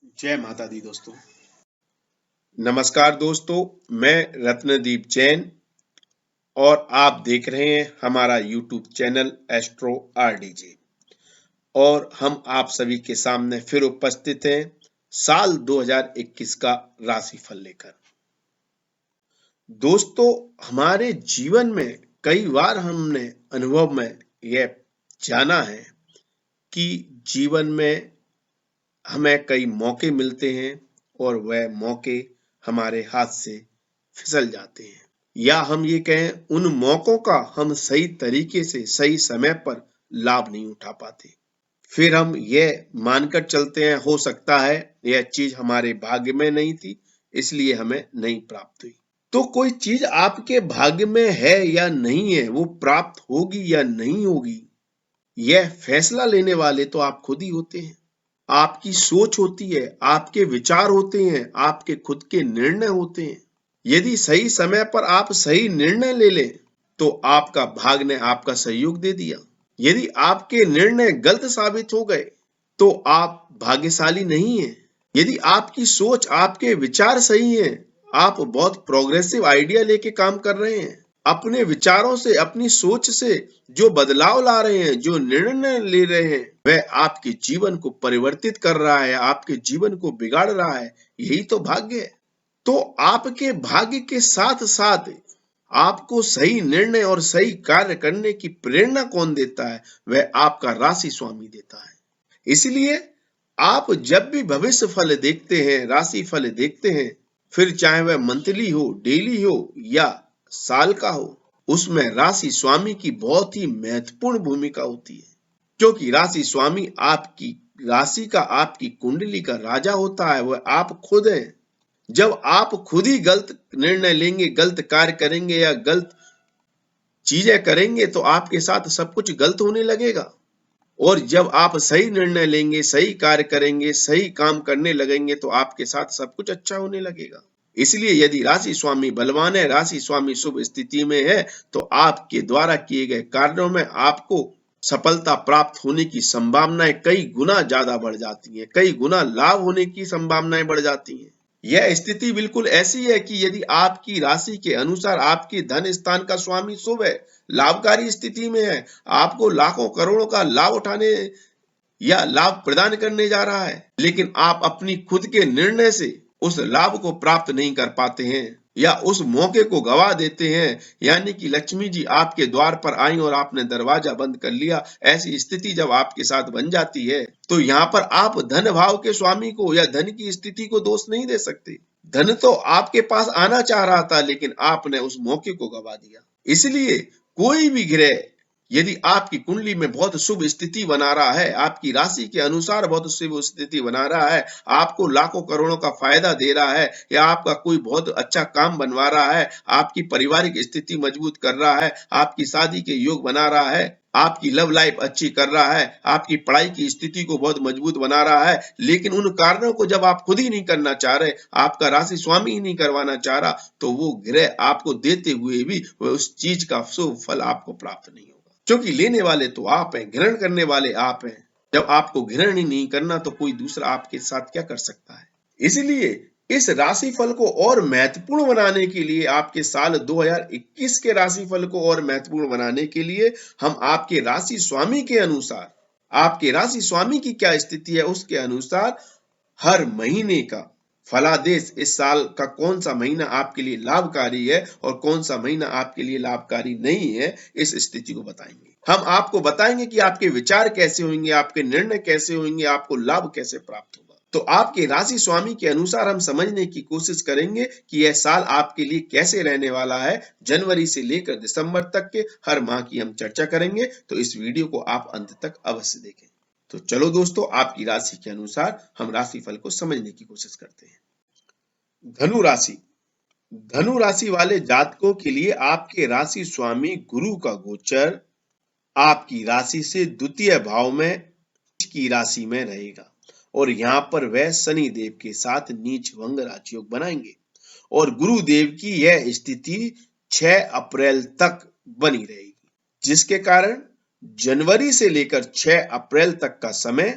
जय माता दी दोस्तों। नमस्कार दोस्तों, मैं रत्नदीप जैन और आप देख रहे हैं हमारा यूट्यूब चैनल एस्ट्रो आरडीजे। और हम आप सभी के सामने फिर उपस्थित हैं साल 2021 का राशिफल लेकर। दोस्तों, हमारे जीवन में कई बार हमने अनुभव में यह जाना है कि जीवन में हमें कई मौके मिलते हैं और वह मौके हमारे हाथ से फिसल जाते हैं, या हम ये कहें उन मौकों का हम सही तरीके से सही समय पर लाभ नहीं उठा पाते। फिर हम यह मानकर चलते हैं हो सकता है यह चीज हमारे भाग्य में नहीं थी, इसलिए हमें नहीं प्राप्त हुई। तो कोई चीज आपके भाग्य में है या नहीं है, वो प्राप्त होगी या नहीं होगी, यह फैसला लेने वाले तो आप खुद ही होते हैं। आपकी सोच होती है, आपके विचार होते हैं, आपके खुद के निर्णय होते हैं। यदि सही समय पर आप सही निर्णय ले लें तो आपका भाग्य ने आपका सहयोग दे दिया। यदि आपके निर्णय गलत साबित हो गए तो आप भाग्यशाली नहीं हैं। यदि आपकी सोच, आपके विचार सही हैं, आप बहुत प्रोग्रेसिव आइडिया लेके काम कर रहे हैं, अपने विचारों से, अपनी सोच से जो बदलाव ला रहे हैं, जो निर्णय ले रहे हैं, वह आपके जीवन को परिवर्तित कर रहा है, आपके जीवन को बिगाड़ रहा है। यही तो भाग्य है। तो आपके भाग्य के साथ साथ आपको सही निर्णय और सही कार्य करने की प्रेरणा कौन देता है? वह आपका राशि स्वामी देता है। इसलिए आप जब भी भविष्य फल देखते हैं, राशि फल देखते हैं, फिर चाहे वह मंथली हो, डेली हो या साल का हो, उसमें राशि स्वामी की बहुत ही महत्वपूर्ण भूमिका होती है। क्योंकि राशि स्वामी आपकी राशि का, आपकी कुंडली का राजा होता है, वह आप खुद हैं। जब आप खुद ही गलत निर्णय लेंगे, गलत कार्य करेंगे या गलत चीजें करेंगे तो आपके साथ सब कुछ गलत होने लगेगा। और जब आप सही निर्णय लेंगे, सही कार्य करेंगे, सही काम करने लगेंगे तो आपके साथ सब कुछ अच्छा होने लगेगा। इसलिए यदि राशि स्वामी बलवान है, राशि स्वामी शुभ स्थिति में है, तो आपके द्वारा किए गए कार्यों में आपको सफलता प्राप्त होने की संभावनाएं कई गुना ज्यादा बढ़ जाती हैं, कई गुना लाभ होने की संभावनाएं बढ़ जाती हैं। यह स्थिति बिल्कुल ऐसी है कि यदि आपकी राशि के अनुसार आपके धन स्थान का स्वामी शुभ है, लाभकारी स्थिति में है, आपको लाखों करोड़ों का लाभ उठाने या लाभ प्रदान करने जा रहा है, लेकिन आप अपनी खुद के निर्णय से उस लाभ को प्राप्त नहीं कर पाते हैं या उस मौके को गवा देते हैं, यानी कि लक्ष्मी जी आपके द्वार पर आई और आपने दरवाजा बंद कर लिया। ऐसी स्थिति जब आपके साथ बन जाती है तो यहाँ पर आप धन भाव के स्वामी को या धन की स्थिति को दोष नहीं दे सकते। धन तो आपके पास आना चाह रहा था, लेकिन आपने उस मौके को गवा दिया। इसलिए कोई भी ग्रह यदि आपकी कुंडली में बहुत शुभ स्थिति बना रहा है, आपकी राशि के अनुसार बहुत शुभ स्थिति बना रहा है, आपको लाखों करोड़ों का फायदा दे रहा है, या आपका कोई बहुत अच्छा काम बनवा रहा है, आपकी पारिवारिक स्थिति मजबूत कर रहा है, आपकी शादी के योग बना रहा है, आपकी लव लाइफ अच्छी कर रहा है, आपकी पढ़ाई की स्थिति को बहुत मजबूत बना रहा है, लेकिन उन कार्यों को जब आप खुद ही नहीं करना चाह रहे, आपका राशि स्वामी ही नहीं करवाना चाह रहा, तो वो ग्रह आपको देते हुए भी उस चीज का शुभ फल आपको प्राप्त नहीं होगा। क्योंकि लेने वाले तो आप हैं, ग्रहण करने वाले आप हैं। जब आपको ग्रहण ही नहीं करना तो कोई दूसरा आपके साथ क्या कर सकता है? इसलिए इस राशिफल को और महत्वपूर्ण बनाने के लिए, आपके साल 2021 के राशिफल को और महत्वपूर्ण बनाने के लिए, हम आपके राशि स्वामी के अनुसार, आपके राशि स्वामी की क्या स्थिति है उसके अनुसार हर महीने का फलादेश, इस साल का कौन सा महीना आपके लिए लाभकारी है और कौन सा महीना आपके लिए लाभकारी नहीं है, इस स्थिति को बताएंगे। हम आपको बताएंगे कि आपके विचार कैसे होंगे, आपके निर्णय कैसे होंगे, आपको लाभ कैसे प्राप्त होगा। तो आपके राशि स्वामी के अनुसार हम समझने की कोशिश करेंगे कि यह साल आपके लिए कैसे रहने वाला है। जनवरी से लेकर दिसंबर तक के हर माह की हम चर्चा करेंगे, तो इस वीडियो को आप अंत तक अवश्य देखें। तो चलो दोस्तों, आपकी राशि के अनुसार हम राशिफल को समझने की कोशिश करते हैं। धनु राशि। धनु राशि वाले जातकों के लिए आपके राशि स्वामी गुरु का गोचर आपकी राशि से द्वितीय भाव में की राशि में रहेगा और यहाँ पर वह शनि देव के साथ नीच भंग राजयोग बनाएंगे और गुरुदेव की यह स्थिति 6 अप्रैल तक बनी रहेगी, जिसके कारण जनवरी से लेकर 6 अप्रैल तक का समय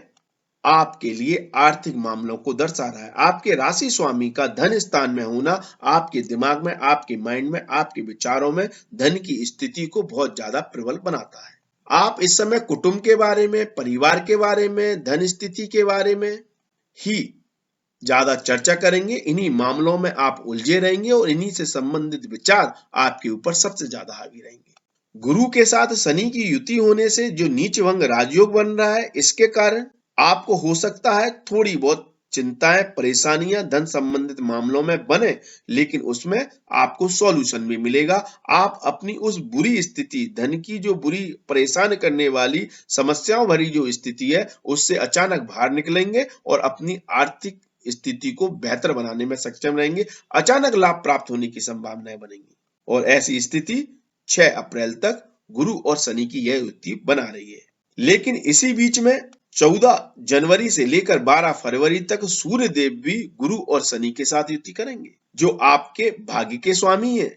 आपके लिए आर्थिक मामलों को दर्शा रहा है। आपके राशि स्वामी का धन स्थान में होना आपके दिमाग में, आपके माइंड में, आपके विचारों में धन की स्थिति को बहुत ज्यादा प्रबल बनाता है। आप इस समय कुटुंब के बारे में, परिवार के बारे में, धन स्थिति के बारे में ही ज्यादा चर्चा करेंगे। इन्हीं मामलों में आप उलझे रहेंगे और इन्हीं से संबंधित विचार आपके ऊपर सबसे ज्यादा हावी रहेंगे। गुरु के साथ शनि की युति होने से जो नीच भंग राजयोग बन रहा है, इसके कारण आपको हो सकता है थोड़ी बहुत चिंताएं, परेशानियां धन संबंधित मामलों में बने, लेकिन उसमें आपको सॉल्यूशन भी मिलेगा। आप अपनी उस बुरी स्थिति, धन की जो बुरी परेशान करने वाली समस्याओं भरी जो स्थिति है, उससे अचानक बाहर निकलेंगे और अपनी आर्थिक स्थिति को बेहतर बनाने में सक्षम रहेंगे। अचानक लाभ प्राप्त होने की संभावनाएं बनेंगी और ऐसी स्थिति 6 अप्रैल तक गुरु और शनि की यह युति बना रही है। लेकिन इसी बीच में 14 जनवरी से लेकर 12 फरवरी तक सूर्य देव भी गुरु और शनि के साथ युति करेंगे, जो आपके भाग्य के स्वामी है,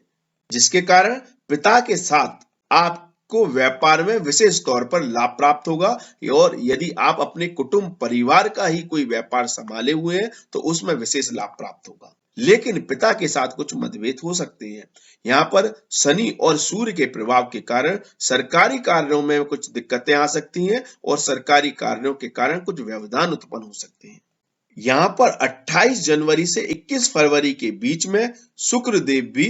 जिसके कारण पिता के साथ आपको व्यापार में विशेष तौर पर लाभ प्राप्त होगा। और यदि आप अपने कुटुंब परिवार का ही कोई व्यापार संभाले हुए हैं तो उसमें विशेष लाभ प्राप्त होगा। लेकिन पिता के साथ कुछ मतभेद हो सकते हैं। यहाँ पर शनि और सूर्य के प्रभाव के कारण सरकारी कार्यों में कुछ दिक्कतें आ सकती हैं और सरकारी कार्यों के कारण कुछ व्यवधान उत्पन्न हो सकते हैं। यहाँ पर 28 जनवरी से 21 फरवरी के बीच में शुक्र देव भी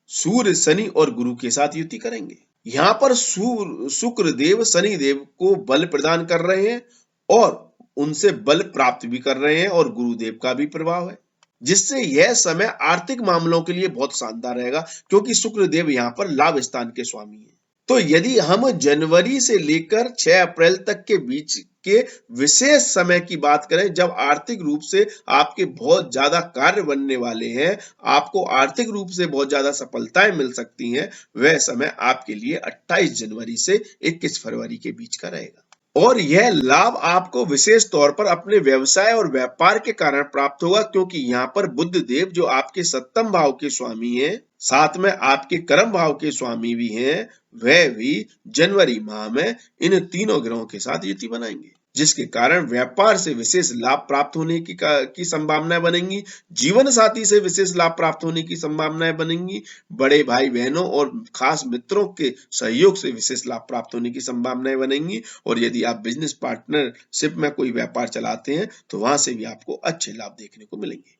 सूर्य, शनि और गुरु के साथ युति करेंगे। यहाँ पर शुक्र देव शनि देव को बल प्रदान कर रहे हैं और उनसे बल प्राप्त भी कर रहे हैं और गुरुदेव का भी प्रभाव है, जिससे यह समय आर्थिक मामलों के लिए बहुत शानदार रहेगा, क्योंकि शुक्र देव यहाँ पर लाभ स्थान के स्वामी हैं। तो यदि हम जनवरी से लेकर 6 अप्रैल तक के बीच के विशेष समय की बात करें, जब आर्थिक रूप से आपके बहुत ज्यादा कार्य बनने वाले हैं, आपको आर्थिक रूप से बहुत ज्यादा सफलताएं मिल सकती हैं, वह समय आपके लिए 28 जनवरी से 21 फरवरी के बीच का रहेगा। और यह लाभ आपको विशेष तौर पर अपने व्यवसाय और व्यापार के कारण प्राप्त होगा, क्योंकि यहाँ पर बुध देव जो आपके 7वें भाव के स्वामी हैं, साथ में आपके कर्म भाव के स्वामी भी हैं, वह भी जनवरी माह में इन तीनों ग्रहों के साथ युति बनाएंगे, जिसके कारण व्यापार से विशेष लाभ प्राप्त होने की संभावनाएं बनेंगी। जीवन साथी से विशेष लाभ प्राप्त होने की संभावनाएं बनेंगी। बड़े भाई बहनों और खास मित्रों के सहयोग से विशेष लाभ प्राप्त होने की संभावनाएं बनेंगी। और यदि आप बिजनेस पार्टनरशिप में कोई व्यापार चलाते हैं तो वहां से भी आपको अच्छे लाभ देखने को मिलेंगे।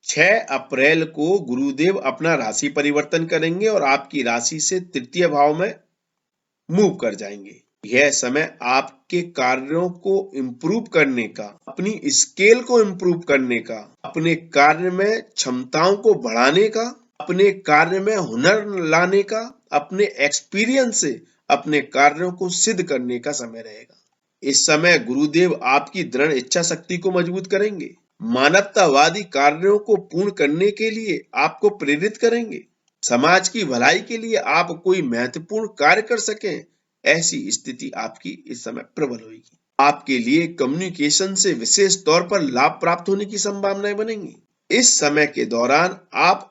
6 अप्रैल को गुरुदेव अपना राशि परिवर्तन करेंगे और आपकी राशि से तृतीय भाव में मूव कर जाएंगे। यह समय आपके कार्यों को इम्प्रूव करने का, अपनी स्केल को इम्प्रूव करने का, अपने कार्य में क्षमताओं को बढ़ाने का, अपने कार्य में हुनर लाने का, अपने एक्सपीरियंस से अपने कार्यों को सिद्ध करने का समय रहेगा। इस समय गुरुदेव आपकी दृढ़ इच्छा शक्ति को मजबूत करेंगे, मानवतावादी कार्यों को पूर्ण करने के लिए आपको प्रेरित करेंगे, समाज की भलाई के लिए आप कोई महत्वपूर्ण कार्य कर सकें, ऐसी स्थिति आपकी इस समय प्रबल होगी। आपके लिए कम्युनिकेशन से विशेष तौर पर लाभ प्राप्त होने की संभावनाएं बनेंगी। इस समय के दौरान आप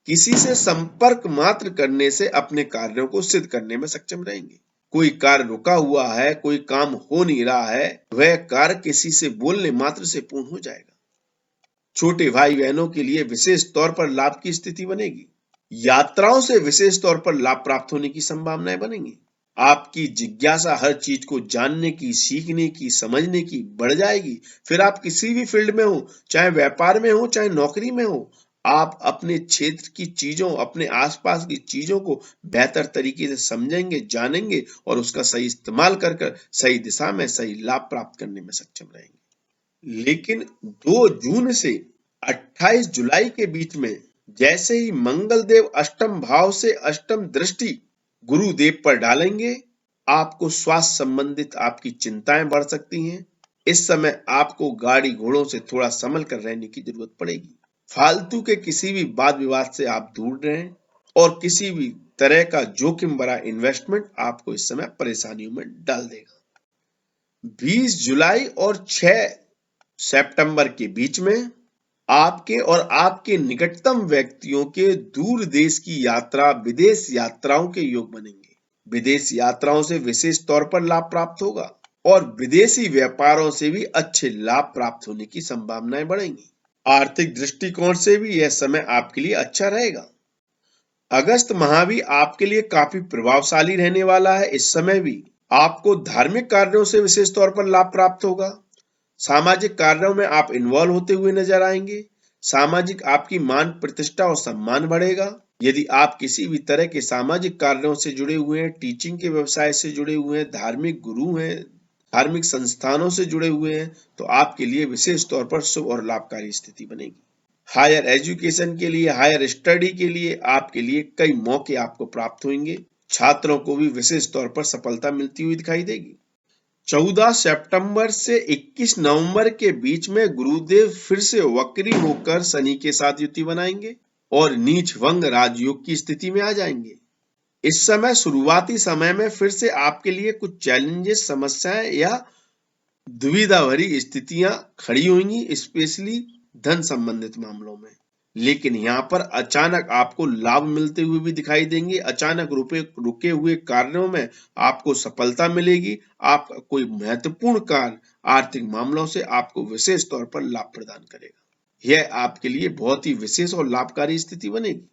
किसी से संपर्क मात्र करने से अपने कार्यों को सिद्ध करने में सक्षम रहेंगे। कोई कार्य रुका हुआ है, कोई काम हो नहीं रहा है, वह कार्य किसी से बोलने मात्र से पूर्ण हो जाएगा। छोटे भाई बहनों के लिए विशेष तौर पर लाभ की स्थिति बनेगी। यात्राओं से विशेष तौर पर लाभ प्राप्त होने की संभावनाएं बनेंगी। आपकी जिज्ञासा हर चीज को जानने की, सीखने की, समझने की बढ़ जाएगी। फिर आप किसी भी फील्ड में हो, चाहे व्यापार में हो, चाहे नौकरी में हो, आप अपने क्षेत्र की चीजों, अपने आसपास की चीजों को बेहतर तरीके से समझेंगे, जानेंगे और उसका सही इस्तेमाल कर सही दिशा में सही लाभ प्राप्त करने में सक्षम रहेंगे। लेकिन 2 जून से 28 जुलाई के बीच में जैसे ही मंगल देव अष्टम भाव से अष्टम दृष्टि गुरुदेव पर डालेंगे, आपको स्वास्थ्य संबंधित आपकी चिंताएं बढ़ सकती हैं। इस समय आपको गाड़ी घोड़ों से थोड़ा संभल कर रहने की जरूरत पड़ेगी। फालतू के किसी भी वाद विवाद से आप दूर रहें और किसी भी तरह का जोखिम भरा इन्वेस्टमेंट आपको इस समय परेशानियों में डाल देगा। 20 जुलाई और 6 सितंबर के बीच में आपके और आपके निकटतम व्यक्तियों के दूर देश की यात्रा, विदेश यात्राओं के योग बनेंगे। विदेश यात्राओं से विशेष तौर पर लाभ प्राप्त होगा। और विदेशी व्यापारों से भी अच्छे लाभ प्राप्त होने की संभावनाएं बढ़ेंगी। आर्थिक दृष्टिकोण से भी यह समय आपके लिए अच्छा रहेगा। अगस्त माह भी आपके लिए काफी प्रभावशाली रहने वाला है। इस समय भी आपको धार्मिक कार्यों से विशेष तौर पर लाभ प्राप्त होगा। सामाजिक कार्यों में आप इन्वॉल्व होते हुए नजर आएंगे। सामाजिक आपकी मान प्रतिष्ठा और सम्मान बढ़ेगा। यदि आप किसी भी तरह के सामाजिक कार्यों से जुड़े हुए हैं, टीचिंग के व्यवसाय से जुड़े हुए हैं, धार्मिक गुरु हैं, धार्मिक संस्थानों से जुड़े हुए हैं, तो आपके लिए विशेष तौर पर शुभ और लाभकारी स्थिति बनेगी। हायर एजुकेशन के लिए, हायर स्टडी के लिए आपके लिए कई मौके आपको प्राप्त होंगे। छात्रों को भी विशेष तौर पर सफलता मिलती हुई दिखाई देगी। 14 सितंबर से 21 नवंबर के बीच में गुरुदेव फिर से वक्री होकर शनि के साथ युति बनाएंगे और नीच भंग राजयोग की स्थिति में आ जाएंगे। इस समय शुरुआती समय में फिर से आपके लिए कुछ चैलेंजेस, समस्याएं या दुविधा भरी स्थितियां खड़ी होंगी, स्पेशली धन संबंधित मामलों में। लेकिन यहाँ पर अचानक आपको लाभ मिलते हुए भी दिखाई देंगे। अचानक रुके हुए कार्यों में आपको सफलता मिलेगी। आपका कोई महत्वपूर्ण कार्य आर्थिक मामलों से आपको विशेष तौर पर लाभ प्रदान करेगा। यह आपके लिए बहुत ही विशेष और लाभकारी स्थिति बनेगी।